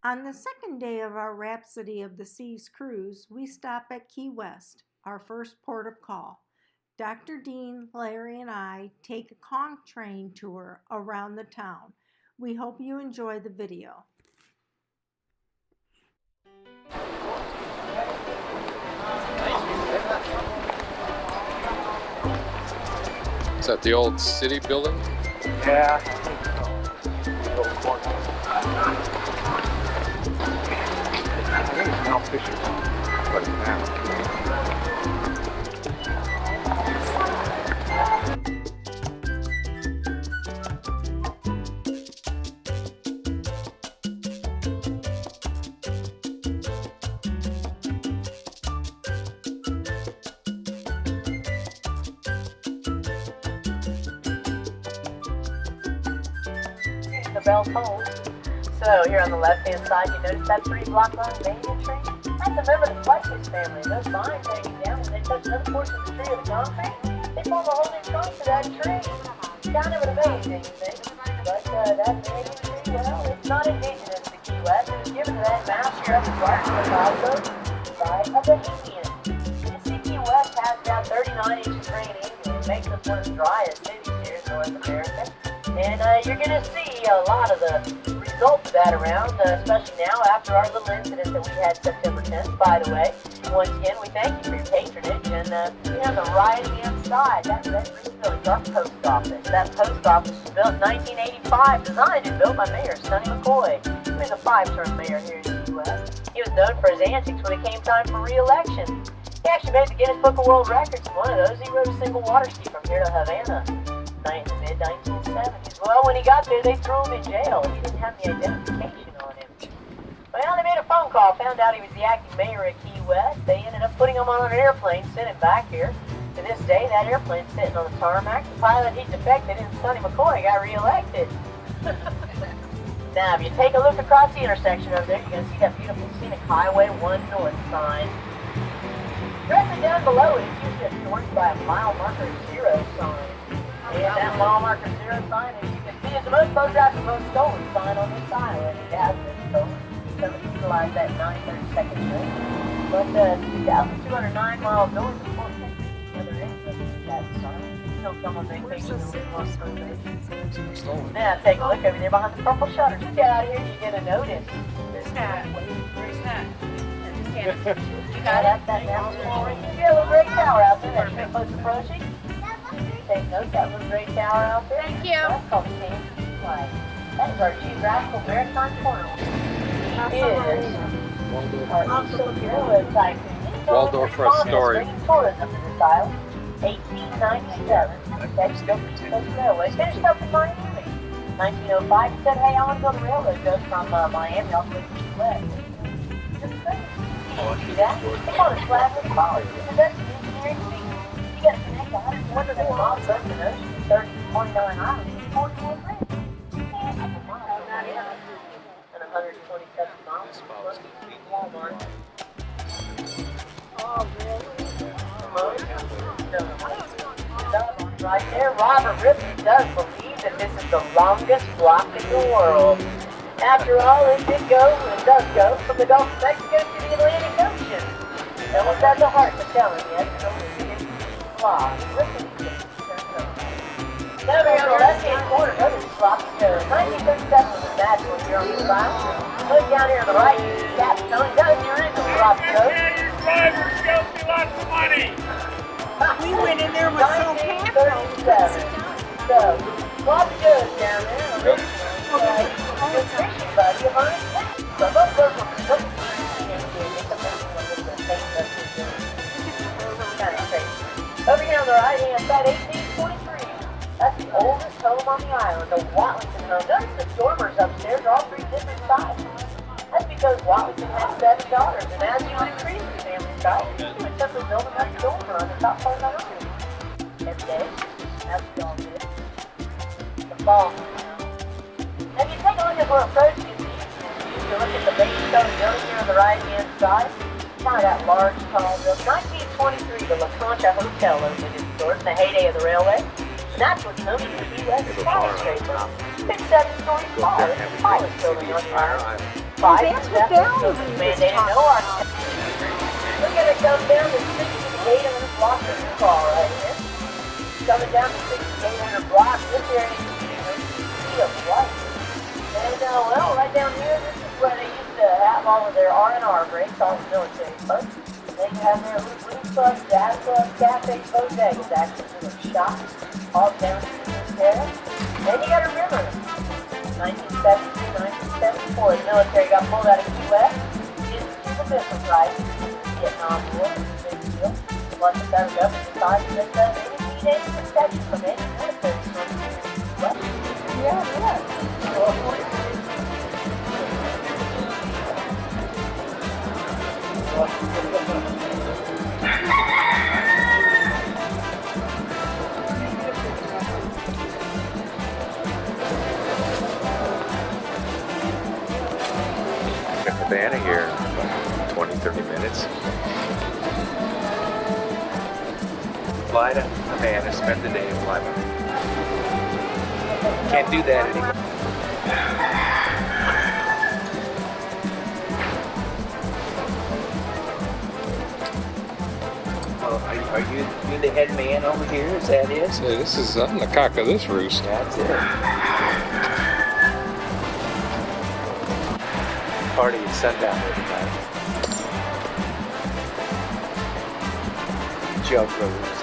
On the second day of our Rhapsody of the Seas cruise, we stop at Key West, our first port of call. Dr. Dean, Larry, and I take a conch train tour around the town. We hope you enjoy the video. Is that the old city building? Yeah, I think so. Old courthouse. I think it's Mount Fisher, but it's now. The bell tolls. So here on the left-hand side, you notice that 3-block long banyan tree? That's a member of the Feiyu family. Those vines hanging down, when they touch another portion of the tree or the concrete, they form a whole new trunk to that tree. Kind of an amazing thing. But that banyan tree, well, it's not indigenous to Key West. It was given to that mouse here up in Barton by a Bahamian. You see, Key West has about 39 inches of rain annually. It makes us one of the driest cities here in North America. And you're going to see a lot of the results of that around, especially now after our little incident that we had September 10th. By the way, once again, we thank you for your patronage. And here on the right-hand side, that red green building is our post office. That post office was built in 1985, designed and built by Mayor Sonny McCoy, who is a 5-term mayor here in the U.S. He was known for his antics when it came time for re-election. He actually made the Guinness Book of World Records. One of those, he rode a single water ski from here to Havana in the mid-1970s. Well, when he got there, they threw him in jail. He didn't have the identification on him. Well, they made a phone call, found out he was the acting mayor of Key West. They ended up putting him on an airplane, sent him back here. To this day, that airplane's sitting on the tarmac. The pilot, he defected, and Sonny McCoy got reelected. Now, if you take a look across the intersection over there, you're going to see that beautiful scenic Highway 1 North sign. Directly down below it, it's usually endorsed by a mile marker 0 sign. And that mile marker 0 sign, as you can see, is the most photographed and most stolen sign on this island. It has been stolen. Somebody utilized that 9/32 train. But 2,209 miles north of Fort Texas, the other end of that sign. Still come on vacation and live on vacation. Now take a look over there behind the purple shutters. You get out of here, you're going to notice. Where's that? Where's that? You got that down for you. You got a little great tower out there. That's your close approaching. Take note, that little great tower out there. Thank you. That's called the Kansas flag. That is our geographical maritime corner. Waldorf for a story. Tourism to this island. 1897. Coast Railway. Finished up in Miami. 1905, he said, hey, I want to build a railroad goes from Miami all the way to Key West. See that? They call it Flatwood College. It's the best engineering feat. You got to connect 104 miles of the ocean, 29 islands, and 41 bridges. And 127 miles from Walmart. Oh, really? Right there, Robert Ripley does believe that this is the longest block in the world. After all, it did go, and does go, from the Gulf of Mexico to the Atlantic Ocean. And what's at the heart of telling you, it's only 50 blocks. Now we're on the left-hand corner, notice sloppy Joe. 1937 was a national here on the side. Look down here on the right, you see Capstone. That was the original sloppy Joe. Drivers show me lots of money. We went in there with so 1937. So, sloppy Joe's down there. Yep. Good fishing, buddy. So those were kind of crazy. Over here on the right-hand side, 1823. That's the oldest home on the island, the Watlington home. Notice the dormers upstairs are all 3 different sizes. That's because Watlington has 7 daughters, and as you increase the family size, you would simply build another dormer on the top part of the house. Every day, that's what y'all did. The fall. Now, if you take a look at where approaching is, you can look at the base stone building here on the right-hand side. Kind of that large, tall building. 1923, the La Concha Hotel opened its doors in the heyday of the railway. And that's what's known as the Key West skyscraper. Big 7-story car, tallest building on the island. Five that's what Valerie was mandated no talking architecture. We're gonna come down to 6,800 blocks of Utah right here. Coming down to 6,800 blocks, this area is a sea of light. And well, right down here, this is where they used to have all of their R&R breaks, all the military folks. Then you have their little clubs, jazz clubs, cafes, bodegas, actually doing shops, all down to this area. Then you got a river. 1972, 1974, the military got pulled out of Key West. Didn't do the business right. Vietnam War, big deal. Once the federal government decided that they didn't need any protection from any military from Key West. Havana here in 20, 30 minutes. Fly to Havana, spend the day, and fly back. Can't do that anymore. Well, are you the head man over here? Is that it? Say, I'm the cock of this roost. That's it. Party at sundown every night. Jug brothers.